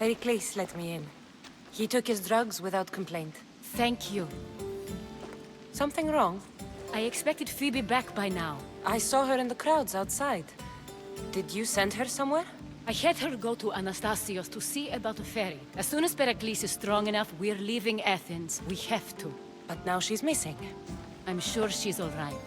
Pericles let me in. He took his drugs without complaint. Thank you. Something wrong? I expected Phoebe back by now. I saw her in the crowds outside. Did you send her somewhere? I had her go to Anastasios to see about a ferry. As soon as Pericles is strong enough, we're leaving Athens. We have to. But now she's missing. I'm sure she's all right.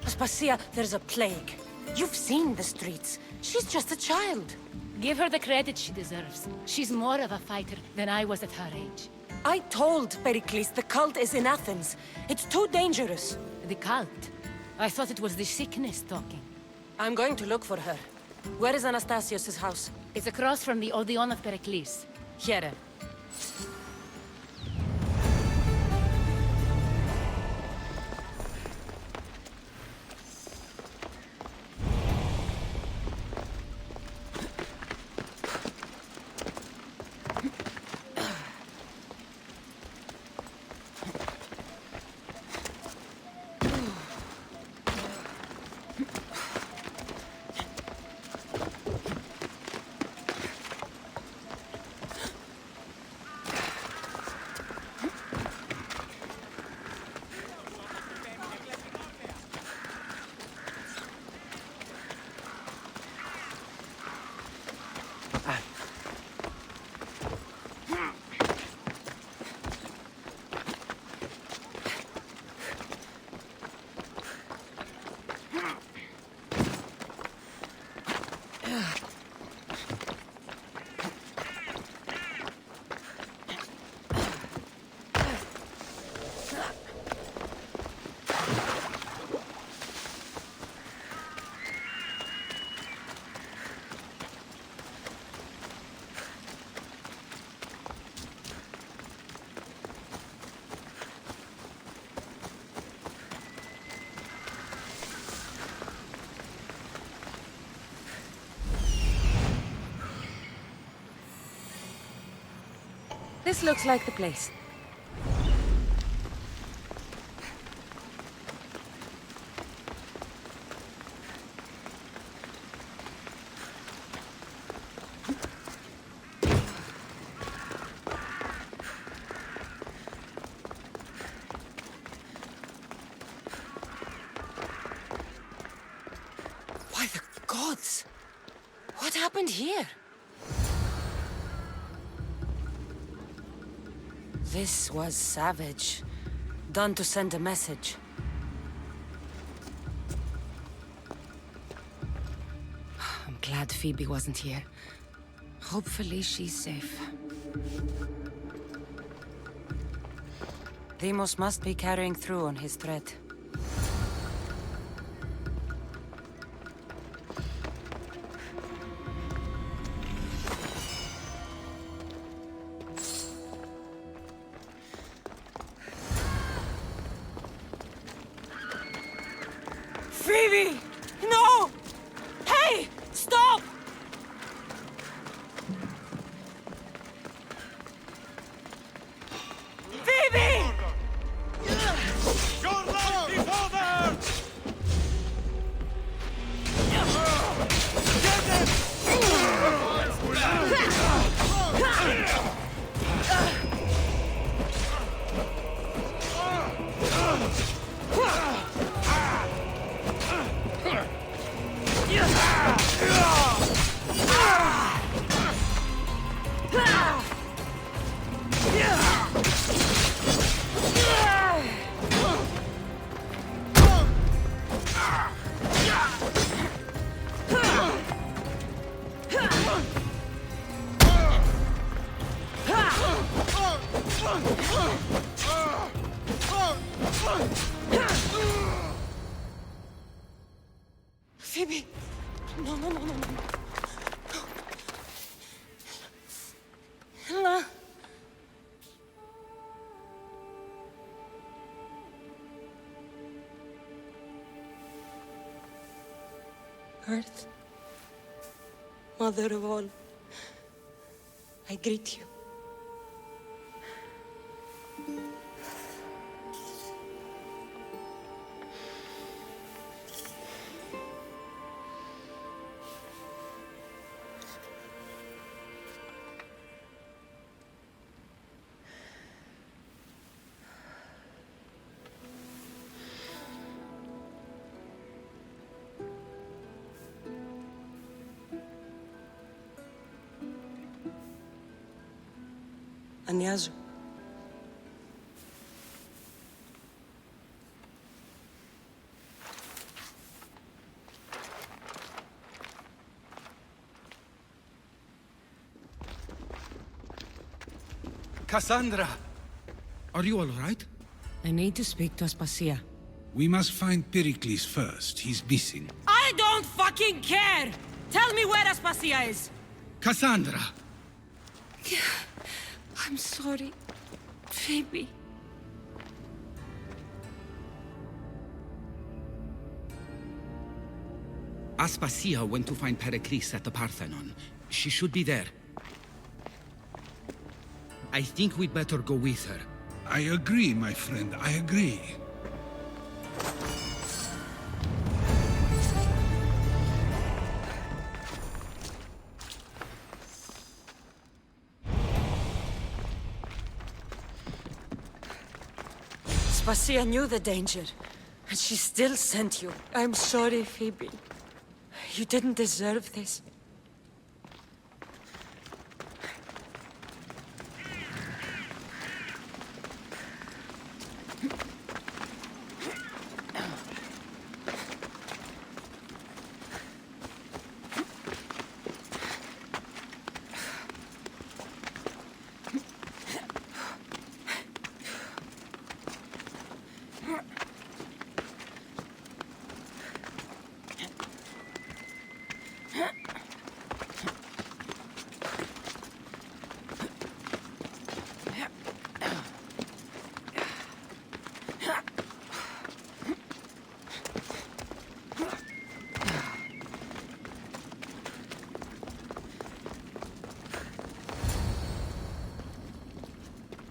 Aspasia, there's a plague. You've seen the streets. She's just a child. Give her the credit she deserves. She's more of a fighter than I was at her age. I told Pericles the cult is in Athens. It's too dangerous. The cult? I thought it was the sickness talking. I'm going to look for her. Where is Anastasios' house? It's across from the Odeon of Pericles. Here. This looks like the place. Why, the gods! What happened here? This was savage. Done to send a message. I'm glad Phoebe wasn't here. Hopefully she's safe. Deimos must be carrying through on his threat. Phoebe! No! Hey! Stop! Phoebe! Your life is over! Phoebe! No, no, no, no, no. Ella! Earth, Mother of all, I greet you. Ανιάζω. Cassandra! Are you all right? I need to speak to Aspasia. We must find Pericles first. He's missing. I don't fucking care! Tell me where Aspasia is! Cassandra! I'm sorry, Phoebe. Aspasia went to find Pericles at the Parthenon. She should be there. I think we'd better go with her. I agree, my friend. I agree. Aspasia knew the danger, and she still sent you. I'm sorry, Phoebe. You didn't deserve this.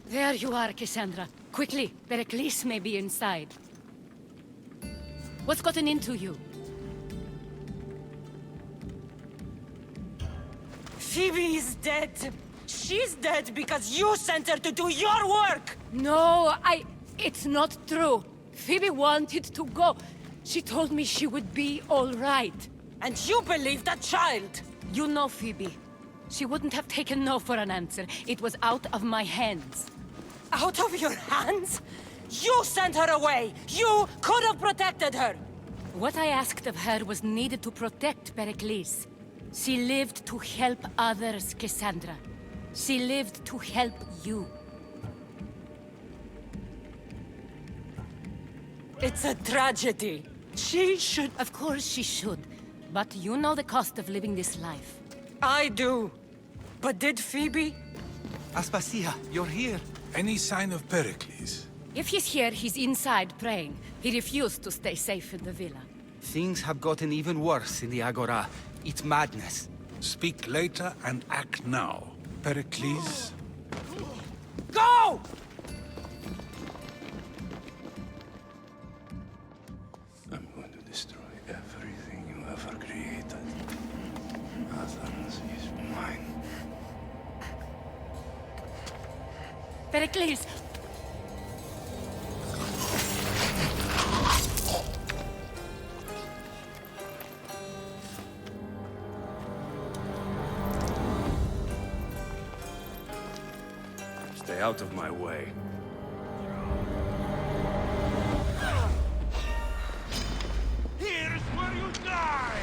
There you are, Cassandra. Quickly, Pericles may be inside. What's gotten into you? Phoebe is dead. She's dead because you sent her to do your work! No, It's not true. Phoebe wanted to go. She told me she would be all right. And you believe that child! You know Phoebe. She wouldn't have taken no for an answer. It was out of my hands. Out of your hands? You sent her away! You could have protected her! What I asked of her was needed to protect Pericles. She lived to help others, Cassandra. She lived to help you. It's a tragedy. She should... Of course she should. But you know the cost of living this life. I do. But did Phoebe? Aspasia, you're here. Any sign of Pericles? If he's here, he's inside praying. He refused to stay safe in the villa. Things have gotten even worse in the Agora. It's madness. Speak later and act now. Pericles? Go! I'm going to destroy everything you ever created. Athens is mine. Pericles! Stay out of my way. Here's where you die!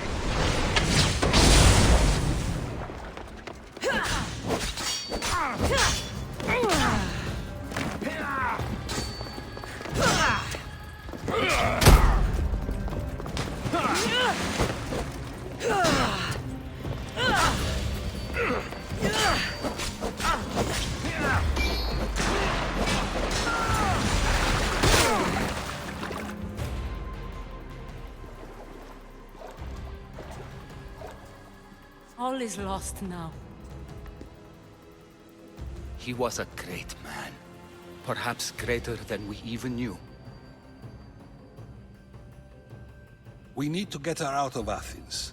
All is lost now. He was a great man. Perhaps greater than we even knew. We need to get her out of Athens.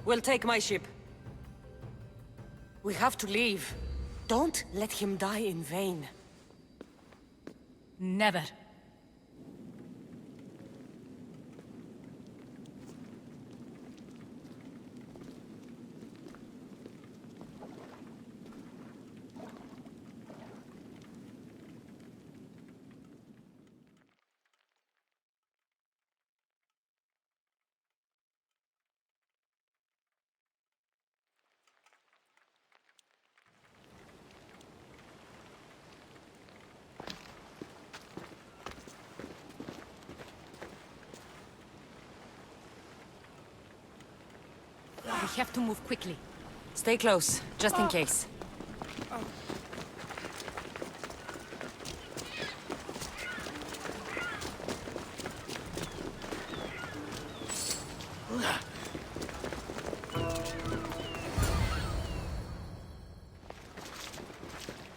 We'll take my ship. We have to leave. Don't let him die in vain. Never. We have to move quickly. Stay close, just in case.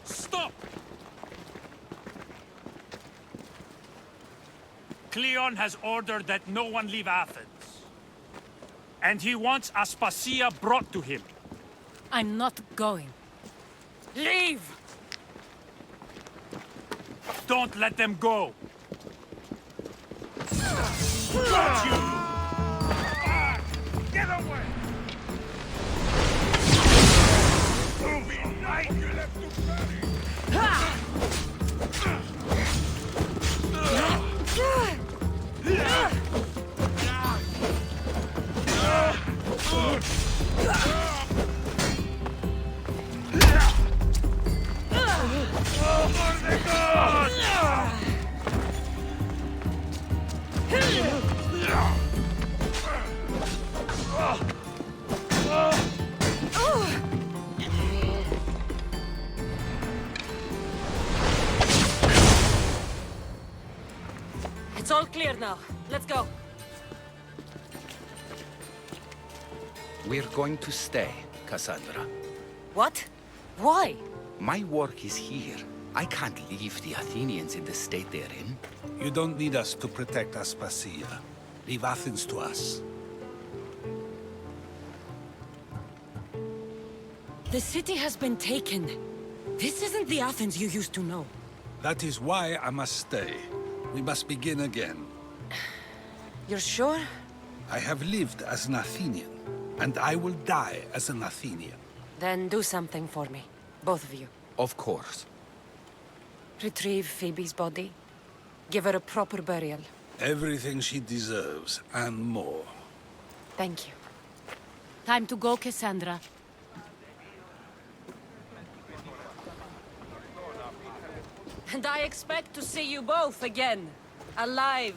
Stop! Cleon has ordered that no one leave Athens. And he wants Aspasia brought to him. I'm not going. Leave! Don't let them go! Got you! Ah, get away! Moving right, you left to bury! It's all clear now. Let's go. We're going to stay, Cassandra. What? Why? My work is here. I can't leave the Athenians in the state they're in. You don't need us to protect Aspasia. Leave Athens to us. The city has been taken. This isn't the Athens you used to know. That is why I must stay. We must begin again. You're sure? I have lived as an Athenian, and I will die as an Athenian. Then do something for me. Both of you. Of course. Retrieve Phoebe's body. Give her a proper burial. Everything she deserves, and more. Thank you. Time to go, Cassandra. And I expect to see you both again. Alive.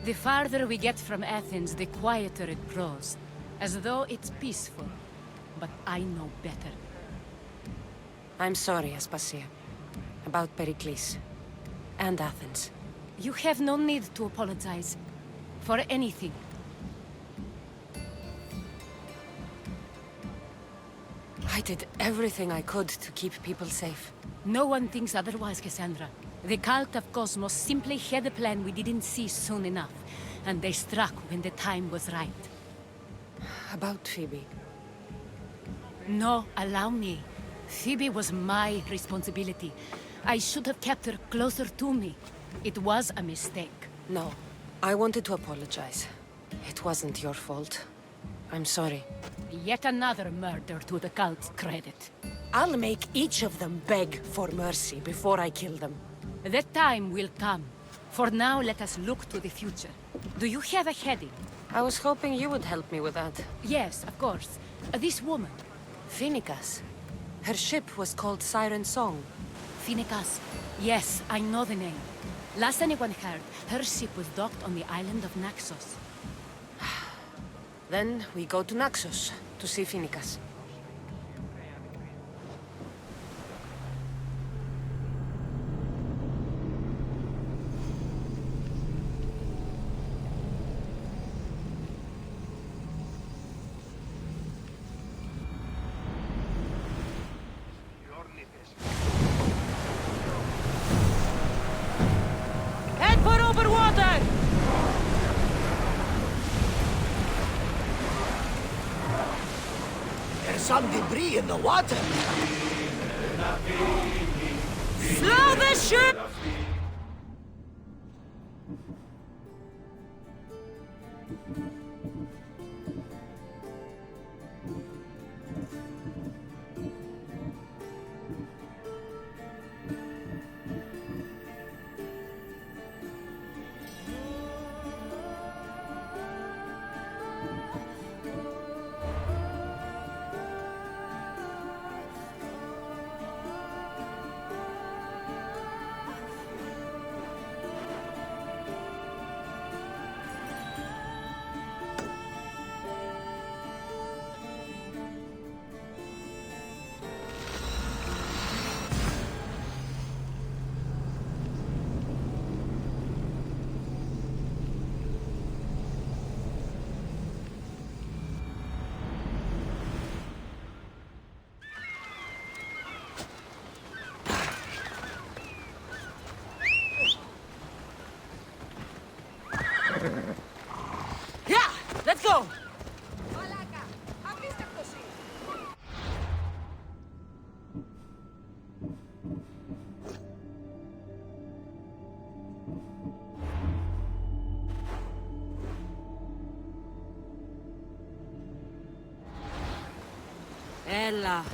The farther we get from Athens, the quieter it grows. As though it's peaceful. But I know better. I'm sorry, Aspasia. About Pericles. And Athens. You have no need to apologize. For anything. I did everything I could to keep people safe. No one thinks otherwise, Cassandra. The cult of Cosmos simply had a plan we didn't see soon enough. And they struck when the time was right. About Phoebe. No, allow me. Phoebe was my responsibility. I should have kept her closer to me. It was a mistake. No. I wanted to apologize. It wasn't your fault. I'm sorry. Yet another murder to the cult's credit. I'll make each of them beg for mercy before I kill them. That time will come. For now, let us look to the future. Do you have a heading? I was hoping you would help me with that. Yes, of course. This woman. Phoenicas. Her ship was called Siren Song. Phoenicas. Yes, I know the name. Last anyone heard, her ship was docked on the island of Naxos. Then we go to Naxos to see Phoenicas. Head for over water! There's some debris in the water. Slow the ship! Yeah, let's go! Ella.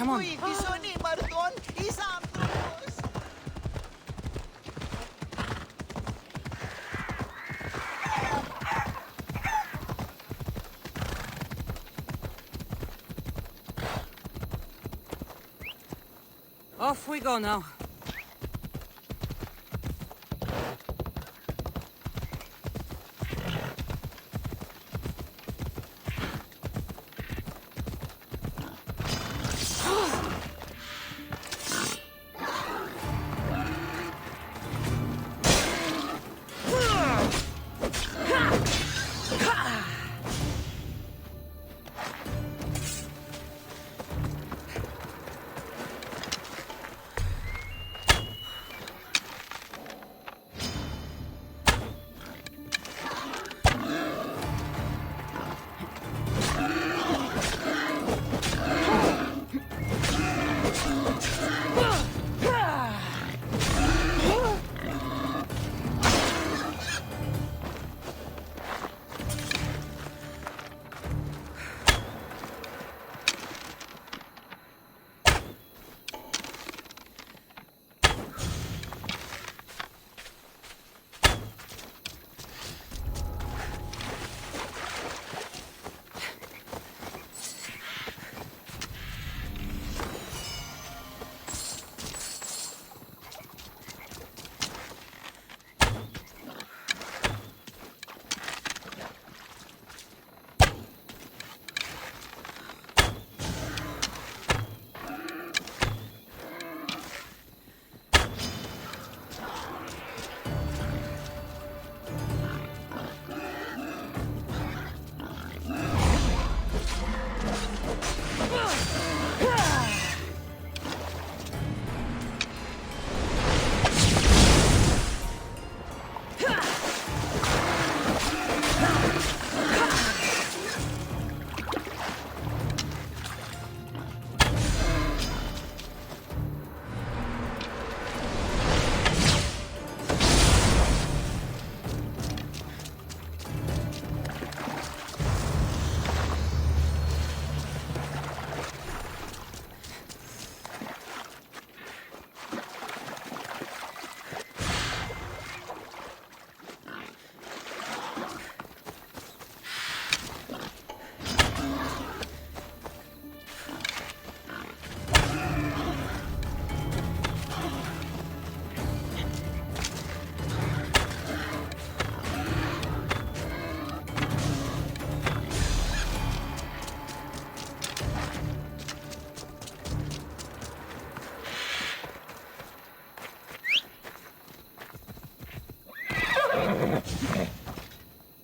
Come on. Uy, Bisoni, Mardon, isang trupos. Off we go now.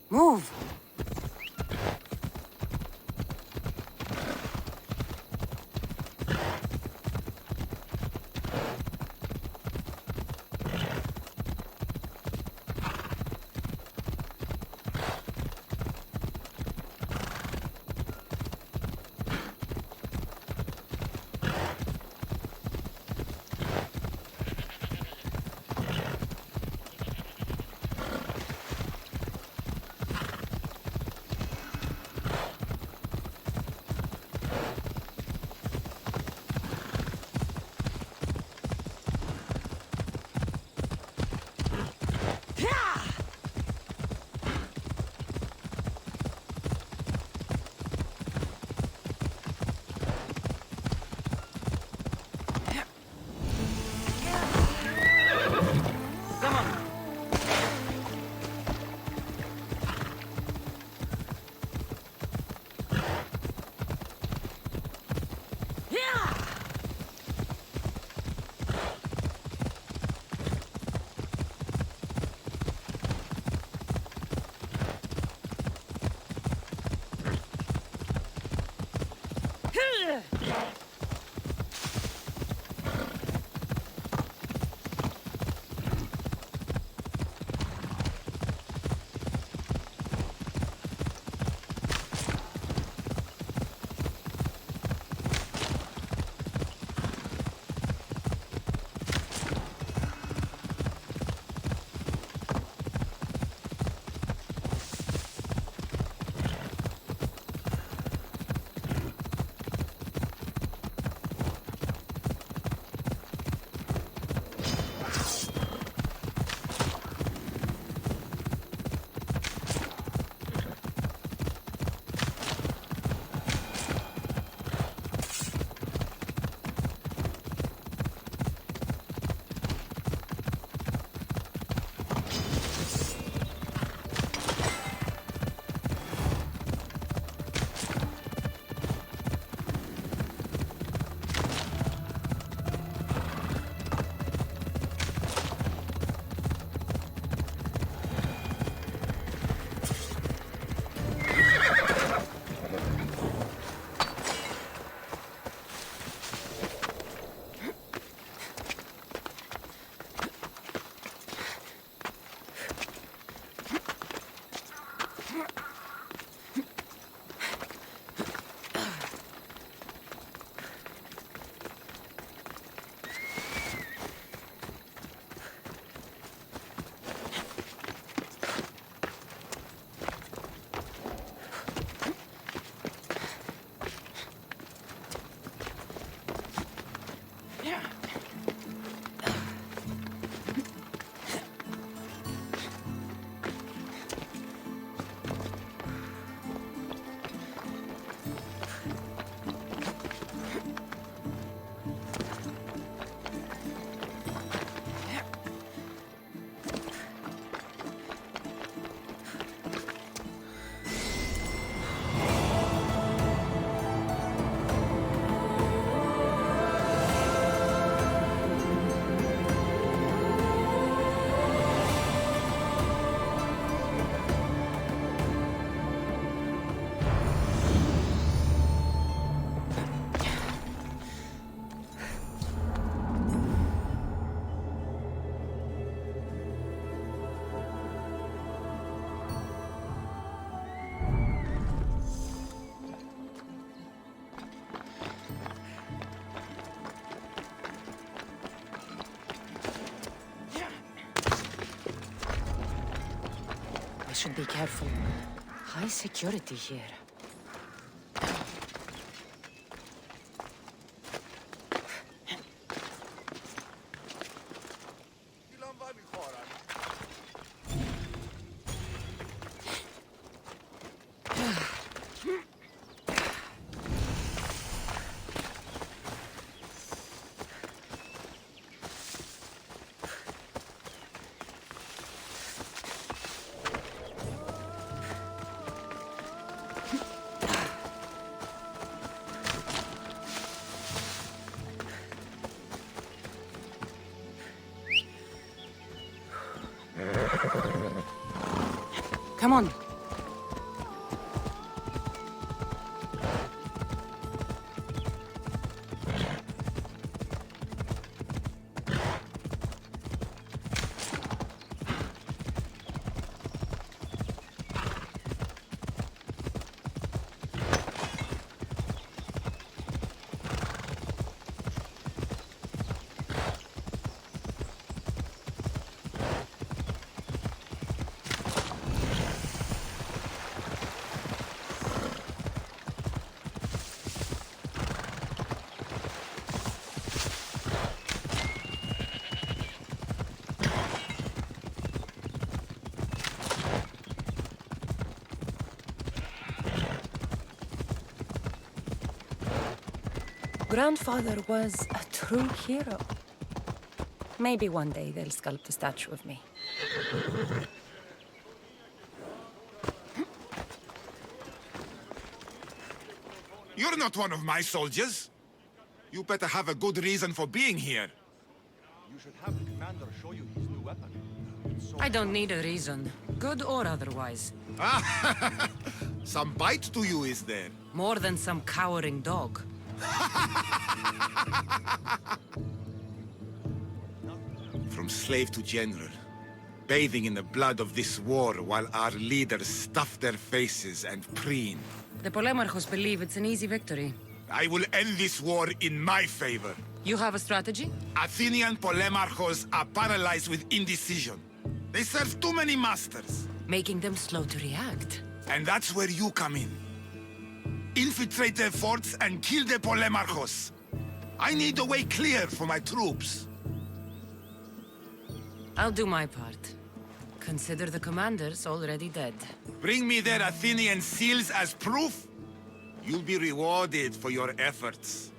Move! should be careful. High security here. Come on. Grandfather was a true hero. Maybe one day they'll sculpt a statue of me. You're not one of my soldiers. You better have a good reason for being here. You should have the commander show you his new weapon. I don't need a reason, good or otherwise. Some bite to you, is there? More than some cowering dog. From slave to general, bathing in the blood of this war while our leaders stuff their faces and preen. The Polemarchos believe it's an easy victory. I will end this war in my favor. You have a strategy? Athenian Polemarchos are paralyzed with indecision. They serve too many masters. Making them slow to react. And that's where you come in. Infiltrate their forts and kill the Polemarchos. I need a way clear for my troops. I'll do my part. Consider the commanders already dead. Bring me their Athenian seals as proof. You'll be rewarded for your efforts.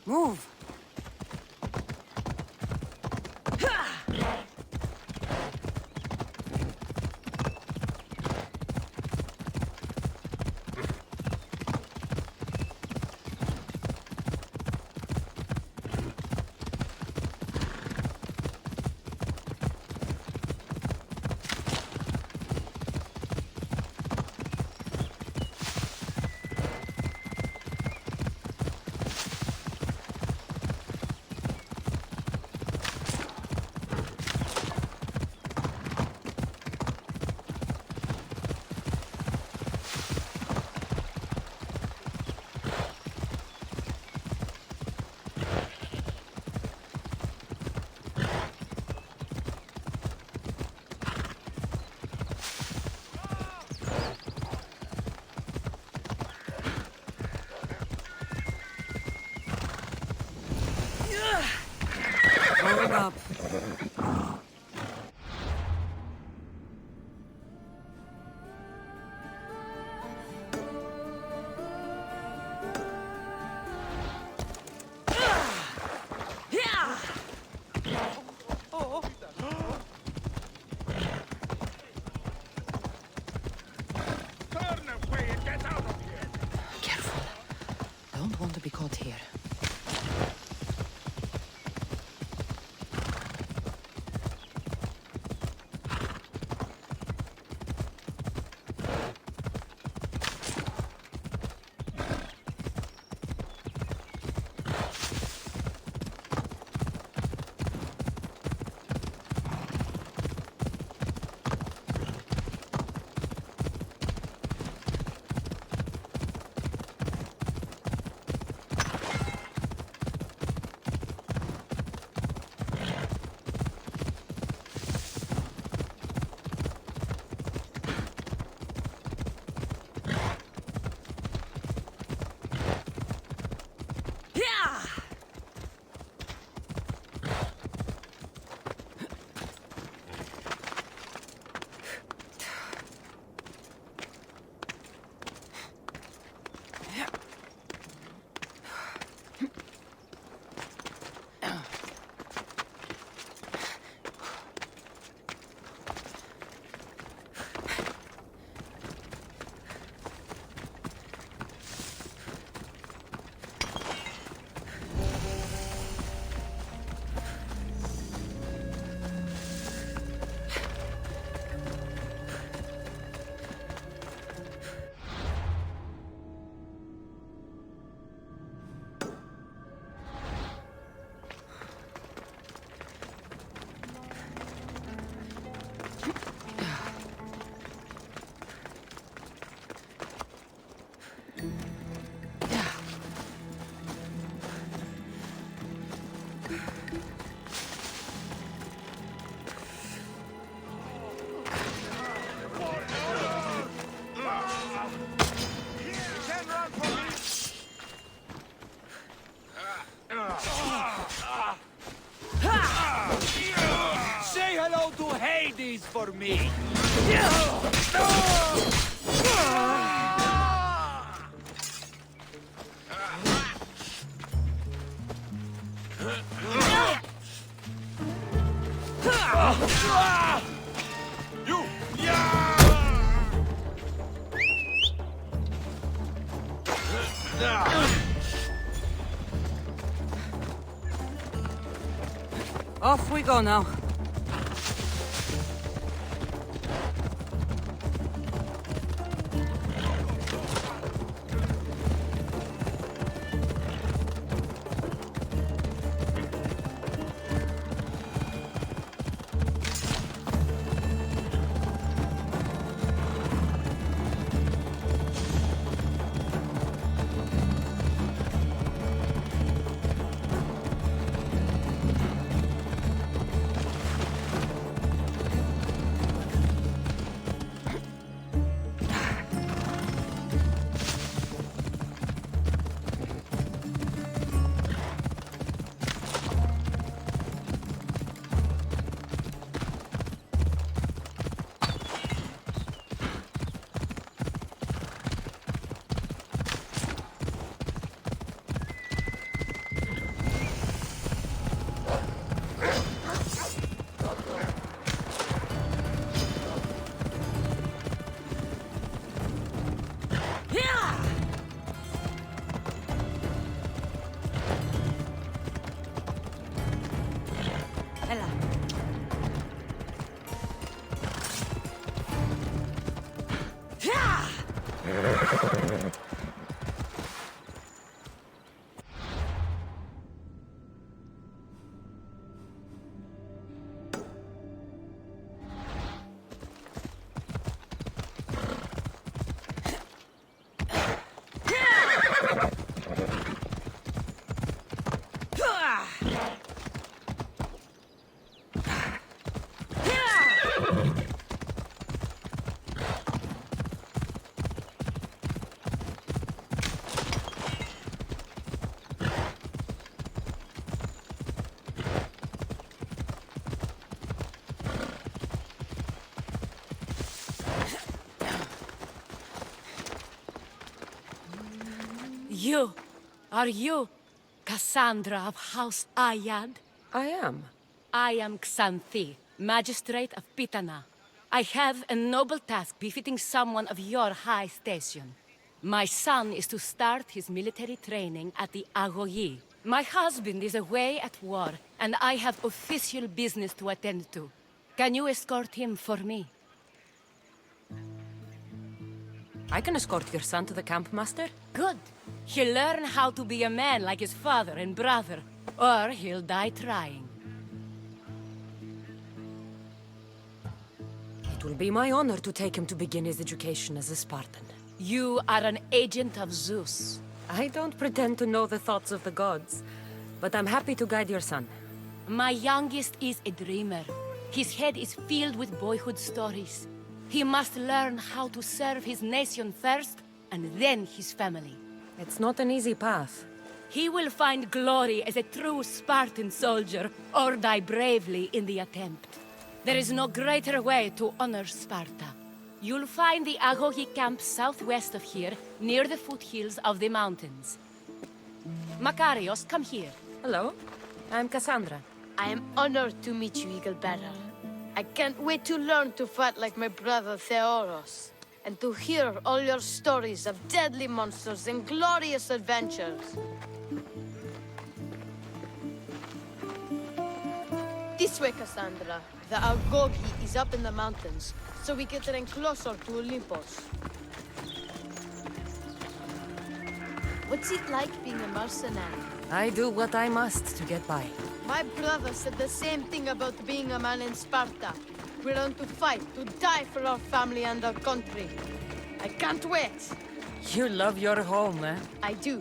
Move! Going up. Turn away and get out of here! Careful. Don't want to be caught here. Say hello to Hades for me! You! Off we go now. Are you Cassandra of House Ayad? I am. I am Xanthi, Magistrate of Pitana. I have a noble task befitting someone of your high station. My son is to start his military training at the Agoyi. My husband is away at war, and I have official business to attend to. Can you escort him for me? I can escort your son to the camp, Master. Good. He'll learn how to be a man like his father and brother, or he'll die trying. It will be my honor to take him to begin his education as a Spartan. You are an agent of Zeus. I don't pretend to know the thoughts of the gods, but I'm happy to guide your son. My youngest is a dreamer. His head is filled with boyhood stories. He must learn how to serve his nation first, and then his family. It's not an easy path. He will find glory as a true Spartan soldier, or die bravely in the attempt. There is no greater way to honor Sparta. You'll find the Agogi camp southwest of here, near the foothills of the mountains. Makarios, come here. Hello, I'm Cassandra. I am honored to meet you, Eagle Bearer. I can't wait to learn to fight like my brother Theoros, and to hear all your stories of deadly monsters and glorious adventures. This way, Cassandra. The Agogi is up in the mountains, so we get in closer to Olympus. What's it like being a mercenary? I do what I must to get by. My brother said the same thing about being a man in Sparta. We learn to fight, to die for our family and our country. I can't wait. You love your home, eh? I do.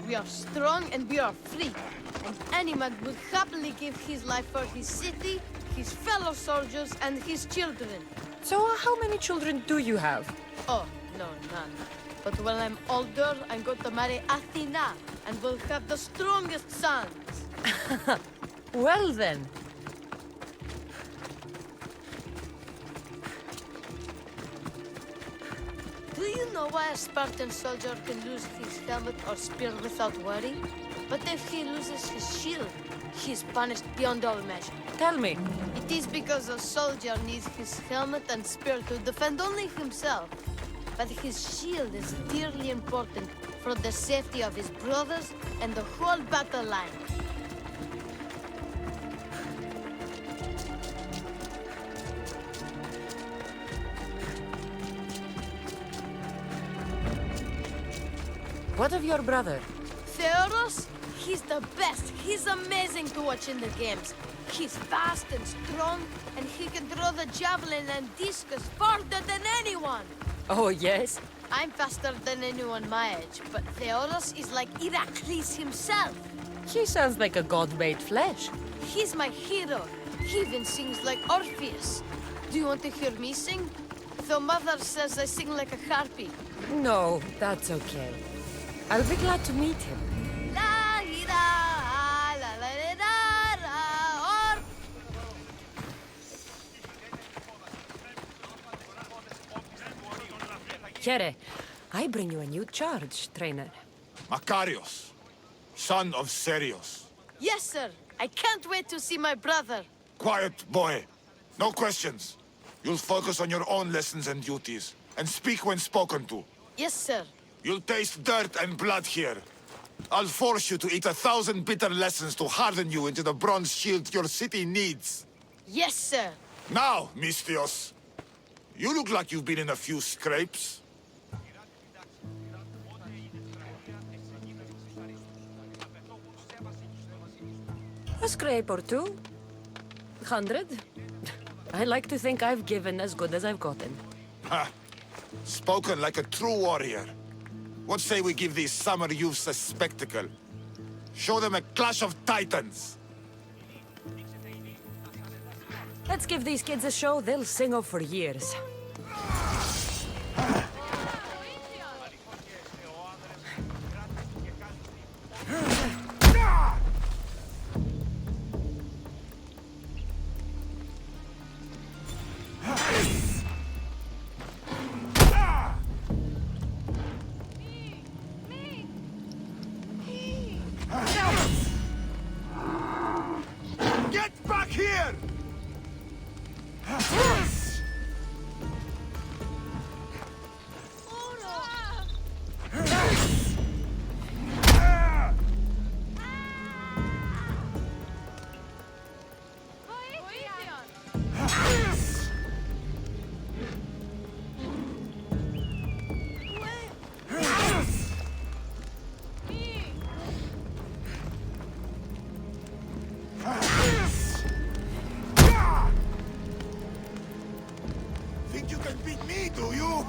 We are strong and we are free. And any man would happily give his life for his city, his fellow soldiers, and his children. So how many children do you have? Oh, no, none. But when I'm older, I'm going to marry Athena, and we'll have the strongest sons. Well then. Do you know why a Spartan soldier can lose his helmet or spear without worry? But if he loses his shield, he is punished beyond all measure. Tell me. It is because a soldier needs his helmet and spear to defend only himself. But his shield is dearly important for the safety of his brothers and the whole battle line. What of your brother? Theoros? He's the best. He's amazing to watch in the games. He's fast and strong, and he can throw the javelin and discus farther than anyone. Oh, yes? I'm faster than anyone my age, but Theoros is like Heracles himself. He sounds like a god made flesh. He's my hero. He even sings like Orpheus. Do you want to hear me sing? Though Mother says I sing like a harpy. No, that's okay. I'll be glad to meet him. La ira, la la la la, or Kere, I bring you a new charge, trainer. Makarios, son of Serios. yes, sir. I can't wait to see my brother. Quiet, boy. No questions. You'll focus on your own lessons and duties, and speak when spoken to. Yes, sir. You'll taste dirt and blood here. I'll force you to eat 1,000 bitter lessons to harden you into the bronze shield your city needs. Yes, sir. Now, Mistios, you look like you've been in a few scrapes. A scrape or two. 100. I like to think I've given as good as I've gotten. Ha! Spoken like a true warrior. What say we give these summer youths a spectacle? Show them a clash of titans! Let's give these kids a show they'll sing of for years. Get back here! Think you can beat me, do you?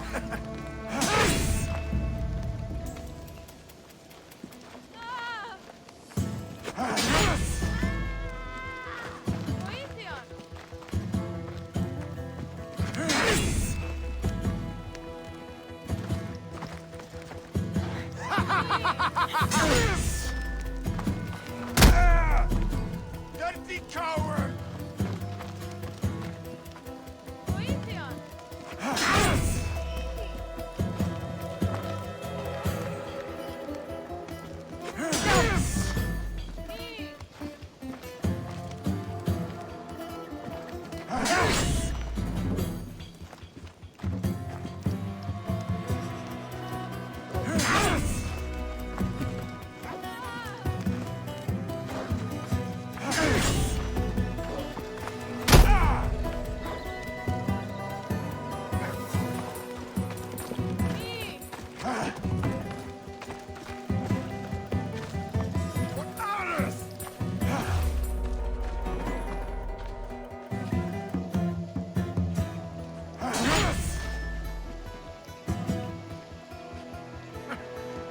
Dirty coward!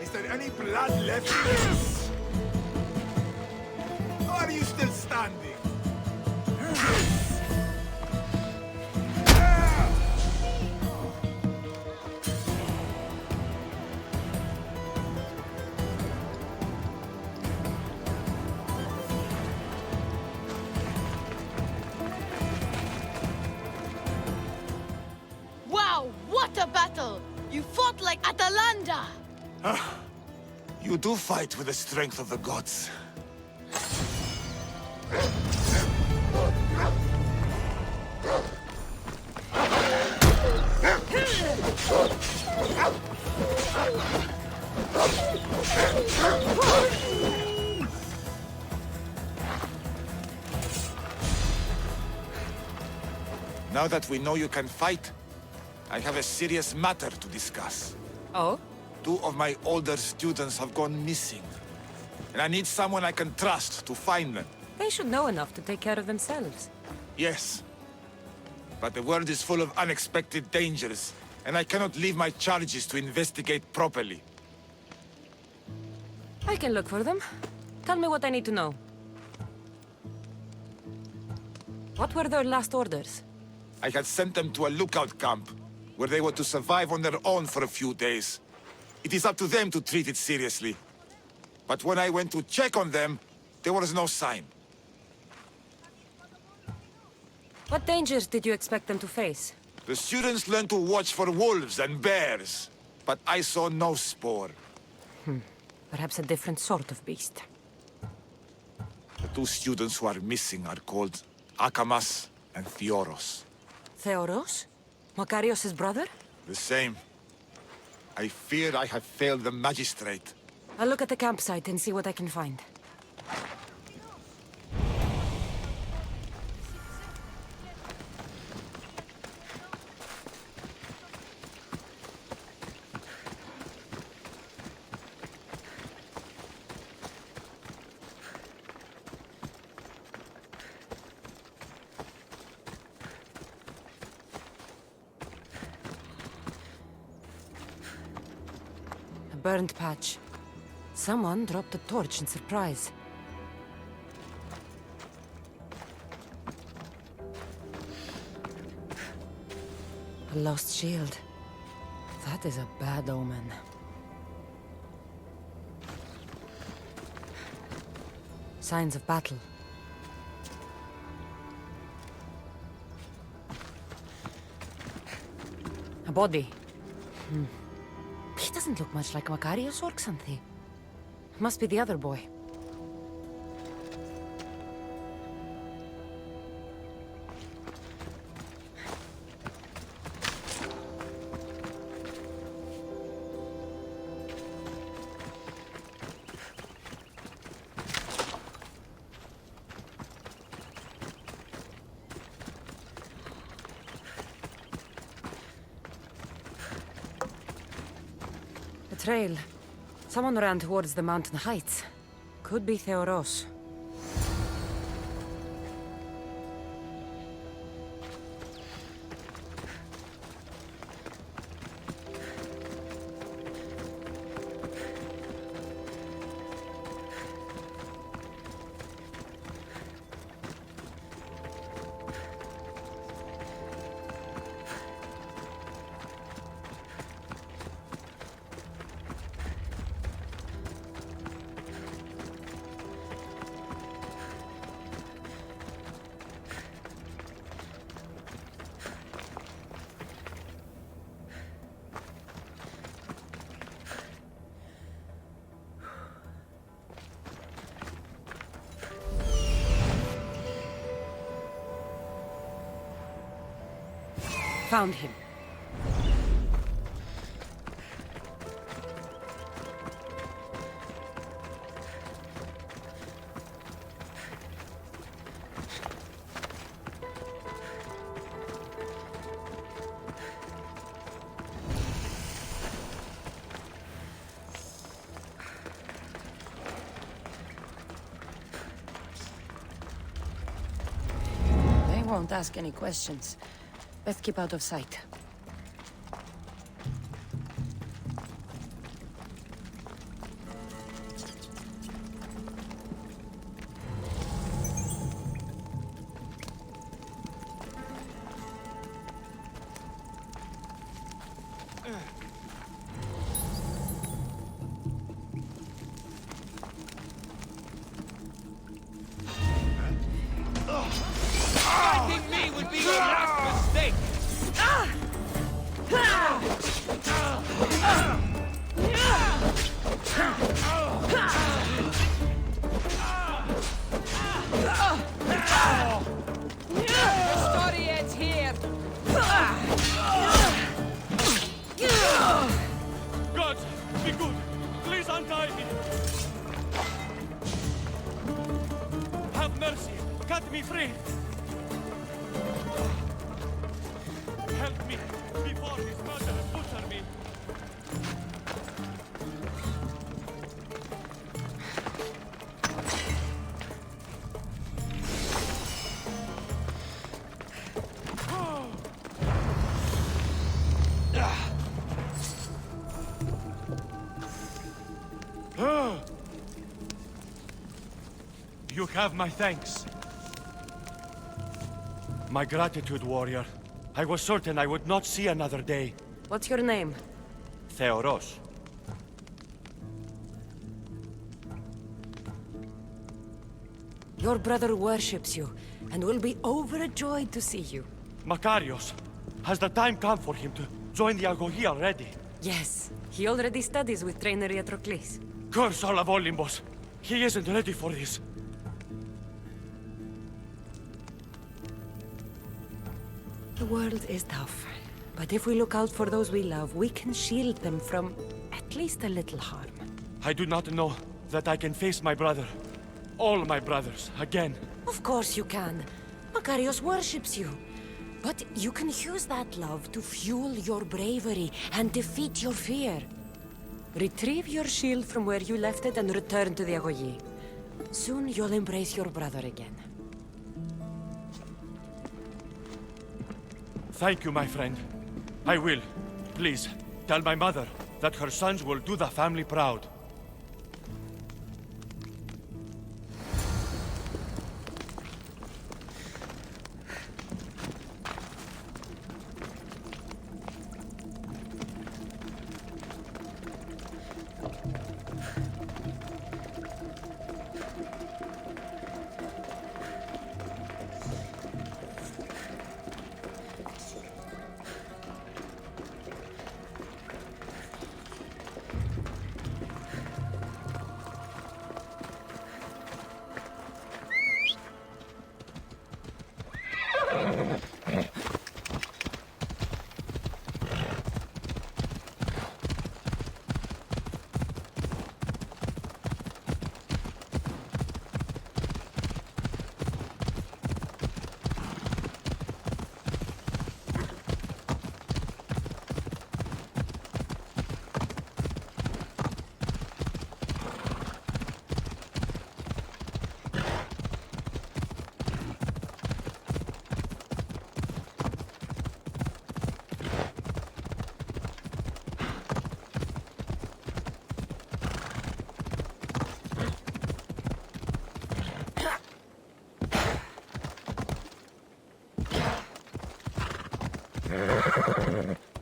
Is there any blood left in this? Are you still standing? Wow, what a battle! You fought like Atalanta! You do fight with the strength of the gods. Now that we know you can fight, I have a serious matter to discuss. Oh? 2 of my older students have gone missing. And I need someone I can trust to find them. They should know enough to take care of themselves. Yes. But the world is full of unexpected dangers, and I cannot leave my charges to investigate properly. I can look for them. Tell me what I need to know. What were their last orders? I had sent them to a lookout camp, where they were to survive on their own for a few days. It is up to them to treat it seriously. But when I went to check on them, there was no sign. What dangers did you expect them to face? The students learned to watch for wolves and bears, but I saw no spoor. Perhaps a different sort of beast. The 2 students who are missing are called Akamas and Theoros. Theoros? Makarios' brother? The same. I fear I have failed the magistrate. I'll look at the campsite and see what I can find. burnt patch. Someone dropped a torch in surprise. A lost shield. That is a bad omen. Signs of battle. A body. He doesn't look much like Makarios or Xanthi. Must be the other boy. A trail. Someone ran towards the mountain heights. Could be Theoros. Found him. They won't ask any questions. Best keep out of sight. Fighting me would be your last mistake! The story ends here. God, be good! Please untie me! Have mercy! Cut me free! Help me before these murderers butcher me! You have my thanks. My gratitude, warrior. I was certain I would not see another day. What's your name? Theoros. Your brother worships you, and will be overjoyed to see you. Makarios. Has the time come for him to join the Agogi already? Yes, he already studies with trainer Iatrocles. Curse all of Olympus. He isn't ready for this. The world is tough, but if we look out for those we love, we can shield them from at least a little harm. I do not know that I can face my brother. All my brothers, again. Of course you can. Makarios worships you. But you can use that love to fuel your bravery and defeat your fear. Retrieve your shield from where you left it and return to the Agogi. Soon you'll embrace your brother again. Thank you, my friend. I will. Please, tell my mother. that her sons will do the family proud.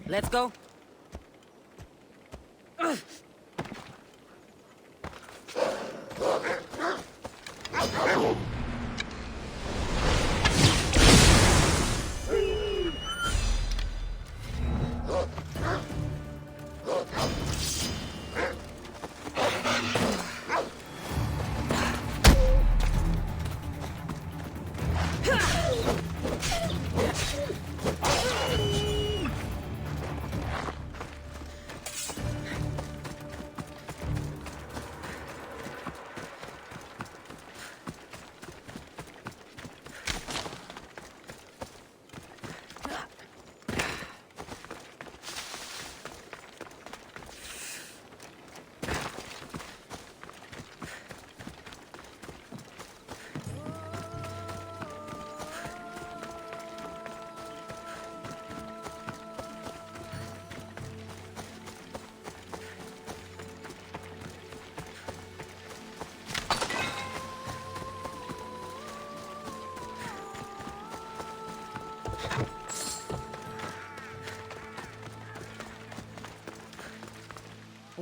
Let's go.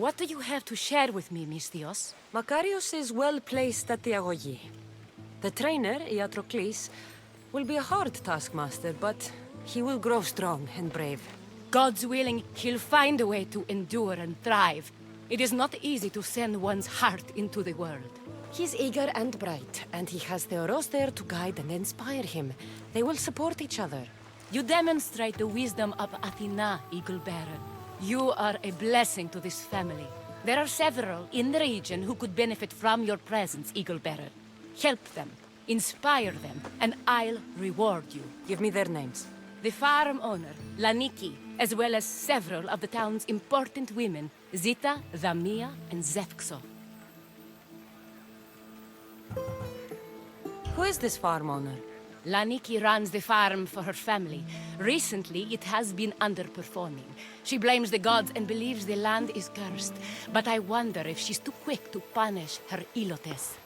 What do you have to share with me, Misthios? Makarios is well placed at the Agogi. The trainer, Iatrocles, will be a hard taskmaster, but he will grow strong and brave. God's willing, he'll find a way to endure and thrive. It is not easy to send one's heart into the world. He's eager and bright, and he has Theoros there to guide and inspire him. They will support each other. You demonstrate the wisdom of Athena, Eagle-Bearer. You are a blessing to this family. There are several in the region who could benefit from your presence, Eagle-Bearer. Help them, inspire them, and I'll reward you. Give me their names. The farm owner, Laniki, as well as several of the town's important women, Zita, Damia, and Zefxo. Who is this farm owner? Laniki runs the farm for her family. Recently, it has been underperforming. She blames the gods and believes the land is cursed. But I wonder if she's too quick to punish her ilotes.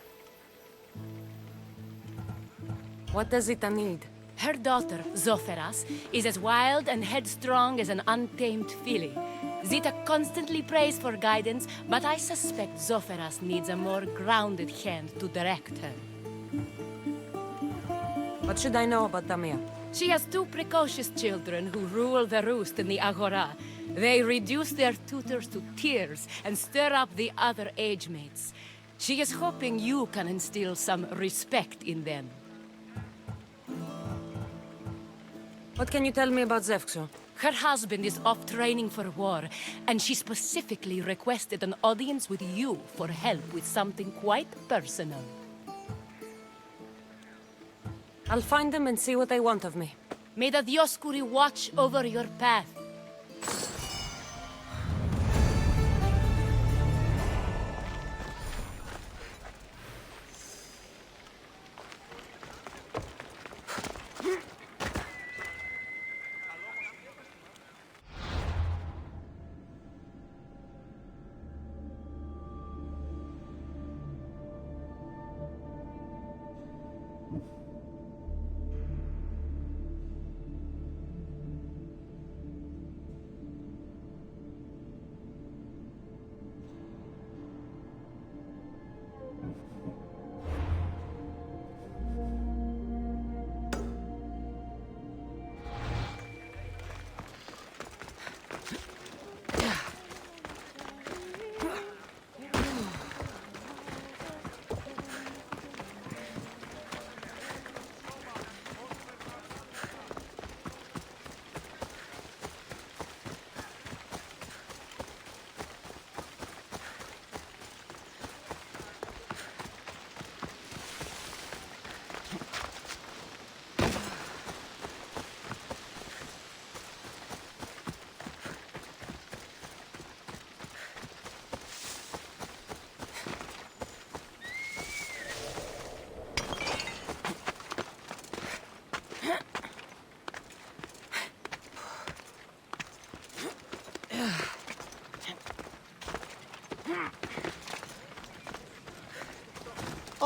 What does Zita need? Her daughter, Zoferas, is as wild and headstrong as an untamed filly. Zita constantly prays for guidance, but I suspect Zoferas needs a more grounded hand to direct her. What should I know about Damia? She has two precocious children who rule the roost in the Agora. They reduce their tutors to tears and stir up the other age mates. She is hoping you can instill some respect in them. What can you tell me about Zefxo? Her husband is off training for war, and she specifically requested an audience with you for help with something quite personal. I'll find them and see what they want of me. May the Dioscuri watch over your path.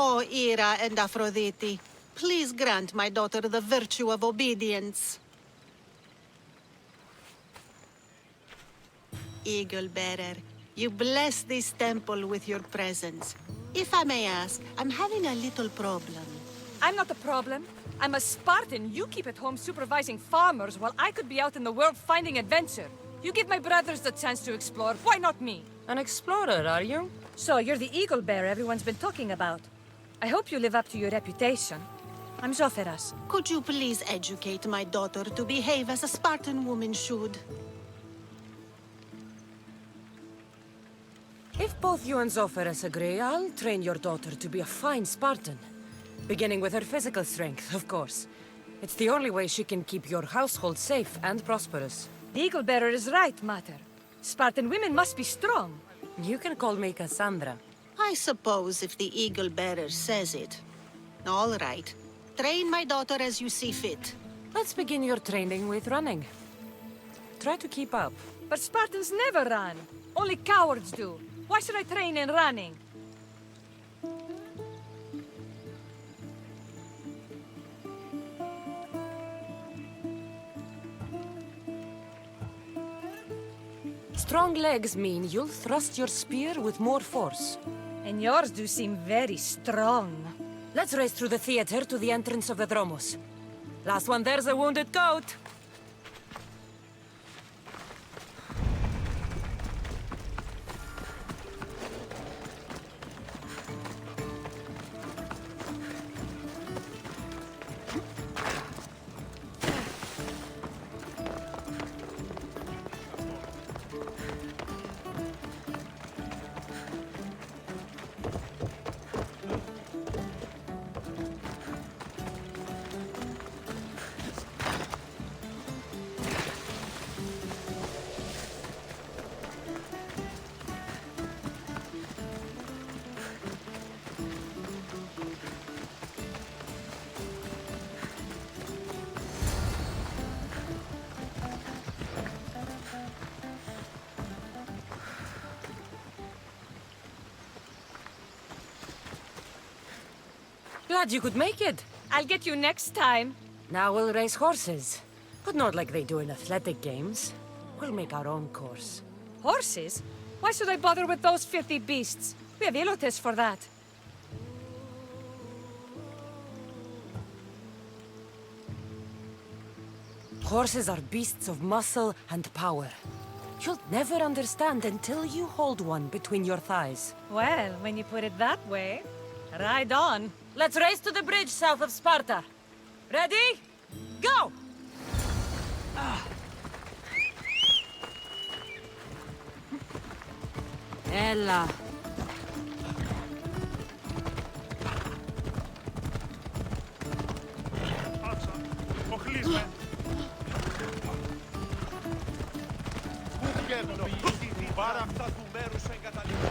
O Ira and Aphrodite, please grant my daughter the virtue of obedience. Eagle-bearer, you bless this temple with your presence. If I may ask, I'm having a little problem. I'm not the problem. I'm a Spartan. You keep at home supervising farmers while I could be out in the world finding adventure. You give my brothers the chance to explore. Why not me? An explorer, are you? So you're the eagle bearer everyone's been talking about. I hope you live up to your reputation. I'm Zoferas. Could you please educate my daughter to behave as a Spartan woman should? If both you and Zoferas agree, I'll train your daughter to be a fine Spartan. Beginning with her physical strength, of course. It's the only way she can keep your household safe and prosperous. The eagle bearer is right, Mater. Spartan women must be strong. You can call me Cassandra. I suppose if the eagle-bearer says it. All right. Train my daughter as you see fit. Let's begin your training with running. Try to keep up. But Spartans never run. Only cowards do. Why should I train in running? Strong legs mean you'll thrust your spear with more force. And yours do seem very strong. Let's race through the theater to the entrance of the Dromos. Last one there's a wounded goat. Glad you could make it. I'll get you next time. Now we'll race horses. But not like they do in athletic games. We'll make our own course. Horses? Why should I bother with those filthy beasts? We have elotes for that. Horses are beasts of muscle and power. You'll never understand until you hold one between your thighs. Well, when you put it that way, ride on. Let's race to the bridge south of Sparta. Ready? Go! Ella. Πάρα αυτά του μέρους εγκαταλείπω.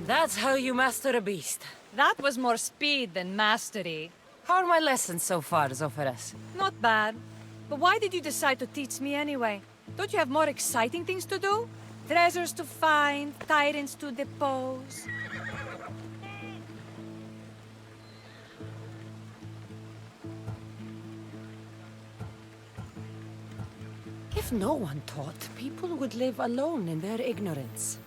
That's how you master a beast. That was more speed than mastery. How are my lessons so far, Zoferas? Not bad. But why did you decide to teach me anyway? Don't you have more exciting things to do? Treasures to find, tyrants to depose. If no one taught, people would live alone in their ignorance.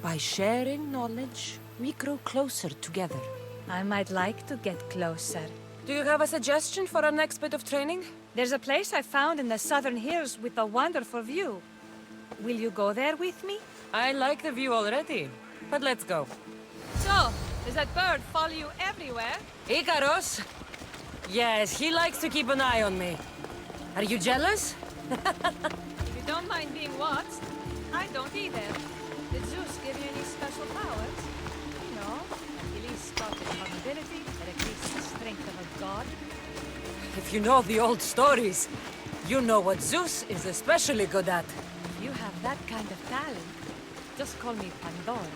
By sharing knowledge, we grow closer together. I might like to get closer. Do you have a suggestion for our next bit of training? There's a place I found in the southern hills with a wonderful view. Will you go there with me? I like the view already, but let's go. So, does that bird follow you everywhere? Ikaros? Yes, he likes to keep an eye on me. Are you jealous? If you don't mind being watched, I don't either. The Zeus boots give you any special powers? No. Achilles taught mobility and increased the strength of a god. If you know the old stories, you know what Zeus is especially good at. If you have that kind of talent, just call me Pandora.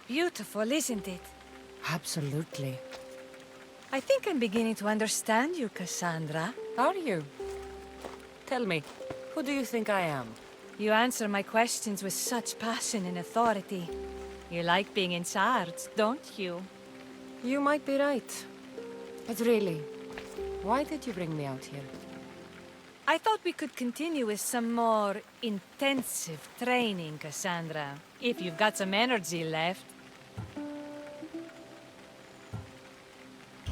Beautiful, isn't it? Absolutely. I think I'm beginning to understand you, Cassandra. Are you? Tell me, who do you think I am? You answer my questions with such passion and authority. You like being in charge, don't you? You might be right. But really, why did you bring me out here? I thought we could continue with some more intensive training, Cassandra. If you've got some energy left.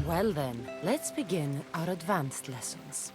Well then, let's begin our advanced lessons.